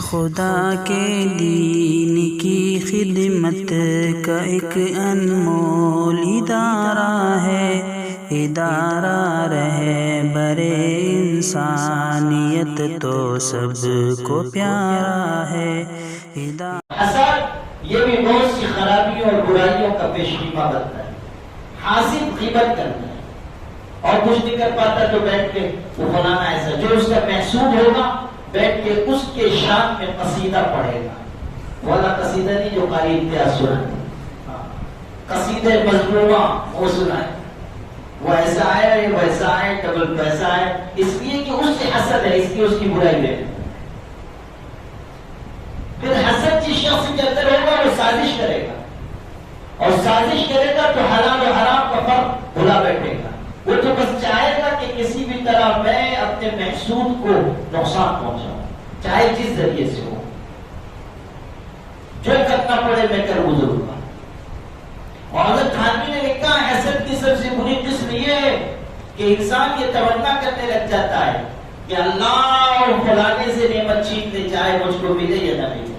خدا کے دین کی خدمت کا ایک انمول ادارہ ہے، ادارہ رہبر انسانیت تو سب کو پیارا ہے۔ حسد یہ بھی بہت سی خرابیوں اور برائیوں کا پیشگی بنتا ہے۔ حاسد غیبت کرتا ہے اور کچھ نہیں کر پاتا تو بیٹھ کے وہ فلانا ایسا، جو اس کا محسود ہوگا بیٹھ کے اس کے شان میں قصیدہ پڑھے گا، والا قصیدہ نہیں جو قاری امتیاز سنائے، قصیدہ مظلومہ وہ سنائے، وہ ایسا ہے یہ ویسا ہے ڈبل پیسہ ہے، اس لیے کہ اس سے حسد ہے، اس لیے اس کی برائی ہے۔ پھر حسد جس شخص کے اندر ہوگا وہ سازش کرے گا، اور سازش کرے گا تو حلال و حرام کا فرق بھلا بیٹھے گا۔ وہ تو بس چاہے گا کہ کسی بھی طرح میں اپنے محسود کو نقصان پہنچاؤں، چاہے جس ذریعے سے ہو، جو کرنا پڑے میں کر گزروں گا۔ اور حضرت تھانوی نے لکھا حسد کی سب سے بری قسم یہ ہے کہ انسان یہ تمنا کرنے لگ جاتا ہے کہ اللہ اور فلانے سے نعمت چھین لے، چاہے مجھ کو ملے یا نہ ملے،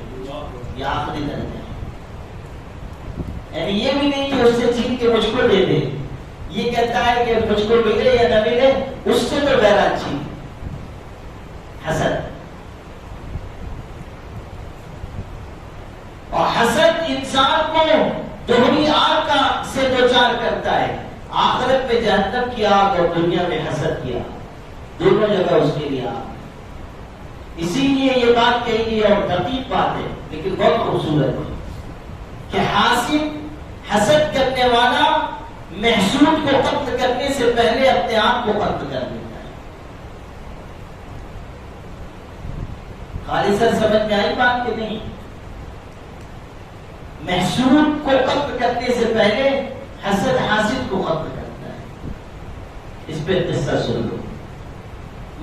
یہ آخری درجہ ہے۔ یعنی یہ بھی نہیں کہ اس سے چھین کے مجھ کو دے دے، یہ کہتا ہے کہ مجھ کو ملے یا نہ ملے اس سے تو بہرحال چھین۔ حسد، اور حسد انسان کو دوہری آگ کا سے دوچار کرتا ہے، آخرت میں جہنم کی آگ اور دنیا میں حسد کی آگ، دونوں جگہ اس کے لیے آگ۔ اسی لیے یہ بات کہی گئی اور دقیق بات ہے لیکن بہت خوبصورت ہے کہ حاسد، حسد کرنے والا محسود کو قتل کرنے سے پہلے اپنے آپ کو قتل کر دیتا ہے۔ خالصاً سمجھ میں آئی بات کہ نہیں؟ محسود کو قتل کرنے سے پہلے حسد حاسد کو قتل کرتا ہے۔ اس پہ قصہ سن لو۔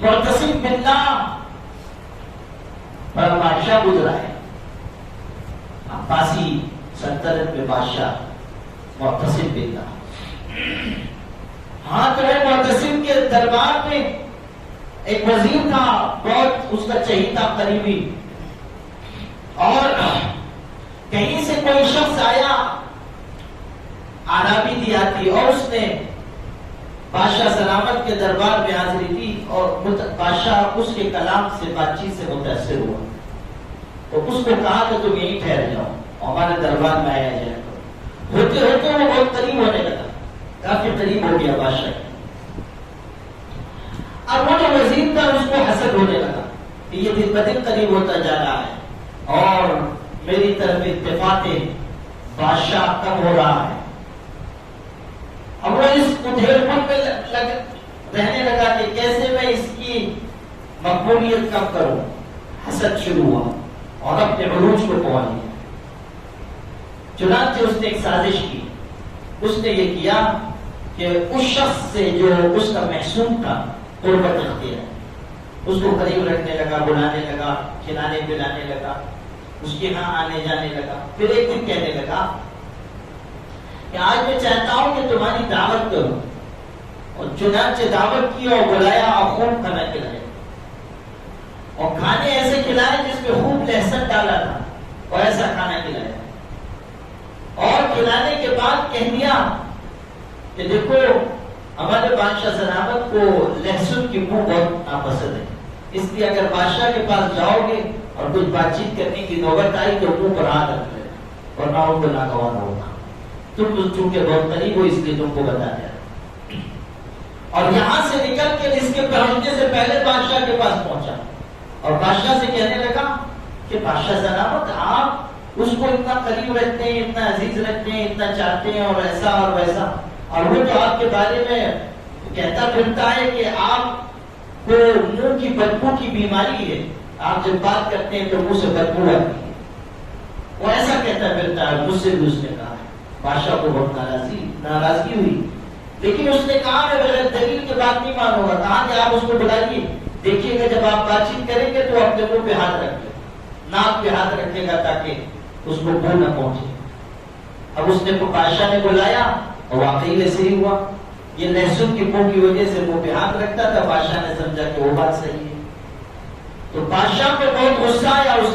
معتصم باللہ پر بادشاہ گزرا ہے، عباسی سلطنت میں بادشاہ معتصم باللہ۔ ہاں تو ہے معتصم کے دربار میں ایک وزیر تھا، بہت اس کا چہیتا قریبی، اور کہیں سے کوئی شخص آیا عربی دیہاتی، اور اس نے بادشاہ سلامت کے دربار میں حاضری دی، اور بادشاہ اس کے کلام سے بات چیت سے متاثر ہوا، تو اس کو کہا کہ تم یہیں ٹھہر جاؤ، ہمارے دربار میں آیا جائے۔ ہوتے ہوتے وہ بہت قریب ہونے لگا، کافی قریب ہو گیا بادشاہ کے۔ اب وہ جو وزیر تھا اس کو حسد ہونے لگا کہ یہ دن بدن قریب ہوتا جا رہا ہے اور میری طرف اتفاق بادشاہ کم ہو رہا ہے۔ اب وہ اس ادھیڑ پن میں رہنے لگا کہ کیسے میں اس کی مقبولیت کم کروں۔ حسد شروع ہوا اور اپنے عروج کو پہنچ گیا۔ چنانچہ اس نے ایک سازش کی، اس نے یہ کیا کہ اس شخص سے جو اس کا محسوم تھا قربت اختیار، اس کو قریب رکھنے لگا، بلانے لگا، کھلانے پلانے لگا، اس کے ہاں آنے جانے لگا۔ پھر ایک دن کہنے لگا کہ آج میں چاہتا ہوں کہ تمہاری دعوت کروں، اور چنانچہ دعوت کی اور بلایا اور خوب کھانا کھلایا، اور کھانے ایسے کھلائے جس میں خوب لہسن ڈالا تھا، اور ایسا کھانا کھلایا، اور کھلانے کے بعد کہہ دیا کہ دیکھو ہمارے بادشاہ سلامت کو لہسن کی بو بہت ناپسند ہے، اس لیے اگر بادشاہ کے پاس جاؤ گے اور کچھ بات چیت کرنے کی نوبت آئی تو منہ پر ہاتھ رکھ لینا، ورنہ ان کو ناگوار ہوگا۔ تم چونکہ بہت قریب ہو اس لیے تم کو بتا دیا۔ اور یہاں سے نکل کے اس کے پہنچنے سے پہلے بادشاہ کے پاس پہنچا اور بادشاہ سے کہنے لگا کہ بادشاہ سلامت آپ اس کو اتنا قریب رکھتے ہیں، اتنا عزیز رکھتے ہیں، اتنا چاہتے ہیں، اور ایسا اور ویسا، اور وہ تو آپ کے بارے میں کہتا پھرتا ہے کہ آپ کو منہ کی بدبو کی بیماری ہے، آپ جب بات کرتے ہیں تو منہ سے بدبو آتی ہے، وہ ایسا کہتا پھرتا ہے۔ مجھ سے بھی اس نے کہا، بادشاہ کو بہت ناراضگی ہوئی، لیکن اس نے کہا میں بغیر دلیل کے بات نہیں مانوں گا۔ کہا کہ آپ اس کو بلائیے، دیکھیے گا جب آپ بات چیت کریں گے تو اپنے منہ پہ ہاتھ رکھے، ناک پہ ہاتھ رکھے گا تاکہ اس کو بو نہ پہنچے۔ اب اس نے بادشاہ نے بلایا اور واقعی ویسے ہی ہوا، یہ لہسن کی بو کی وجہ سے منہ پہ ہاتھ رکھتا تھا۔ بادشاہ نے سمجھا کہ وہ بات صحیح ہے، تو بادشاہ پہ بہت غصہ آیا، اس